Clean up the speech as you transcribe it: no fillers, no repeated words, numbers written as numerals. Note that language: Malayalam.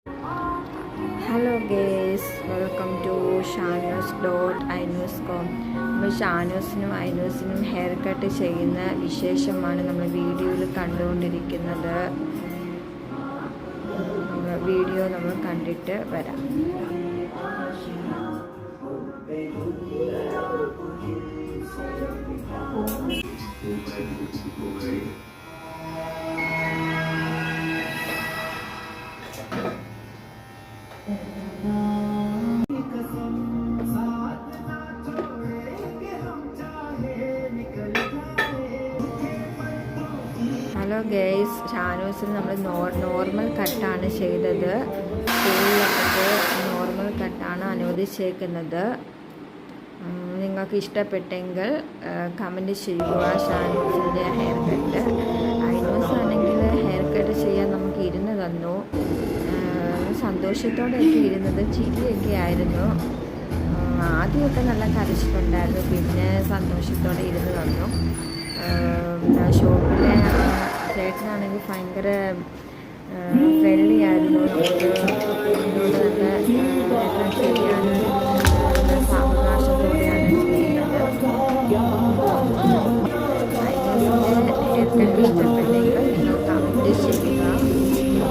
Hello guys, welcome to ഷാനൂസ്.ഐനൂസ്.com. നമ്മൾ ഷാനൂസിനും ഐനൂസിനും ഹെയർ കട്ട് ചെയ്യുന്ന വിശേഷമാണ് നമ്മൾ വീഡിയോയിൽ കണ്ടുകൊണ്ടിരിക്കുന്നത്. വീഡിയോ നമ്മൾ കണ്ടിട്ട് വരാം. ഹലോ ഗേയ്സ്, ഷാനൂസിന് നമ്മൾ നോർമൽ കട്ടാണ് ചെയ്തത്. സ്കൂളിലൊക്കെ നോർമൽ കട്ടാണ് അനുവദിച്ചേക്കുന്നത്. നിങ്ങൾക്ക് ഇഷ്ടപ്പെട്ടെങ്കിൽ കമൻറ്റ് ചെയ്യുക. ഷാനൂസിൻ്റെ ഹെയർ കട്ട്, ഐനൂസ് ആണെങ്കിൽ ഹെയർ കട്ട് ചെയ്യാൻ നമുക്ക് ഇരുന്ന് തന്നു. സന്തോഷത്തോടെയൊക്കെ ഇരുന്നത്, ചിരിയൊക്കെ ആയിരുന്നു. ആദ്യമൊക്കെ നല്ല കരച്ചിട്ടുണ്ടായിരുന്നു, പിന്നെ സന്തോഷത്തോടെ ഇരുന്ന് തന്നു. ഷോപ്പിലെ ചേട്ടനാണെങ്കിൽ ഭയങ്കര ഫ്രണ്ട്ലി ആയിരുന്നു. നമുക്ക് എന്നോട് നല്ല ചെയ്യാനും സാവകാശത്തോടെയാണ് ചെയ്യുന്നത്. ഹെയർ കട്ട് ഇഷ്ടപ്പെട്ടെങ്കിൽ നിങ്ങൾ കമൻറ്റ് ചെയ്യുക.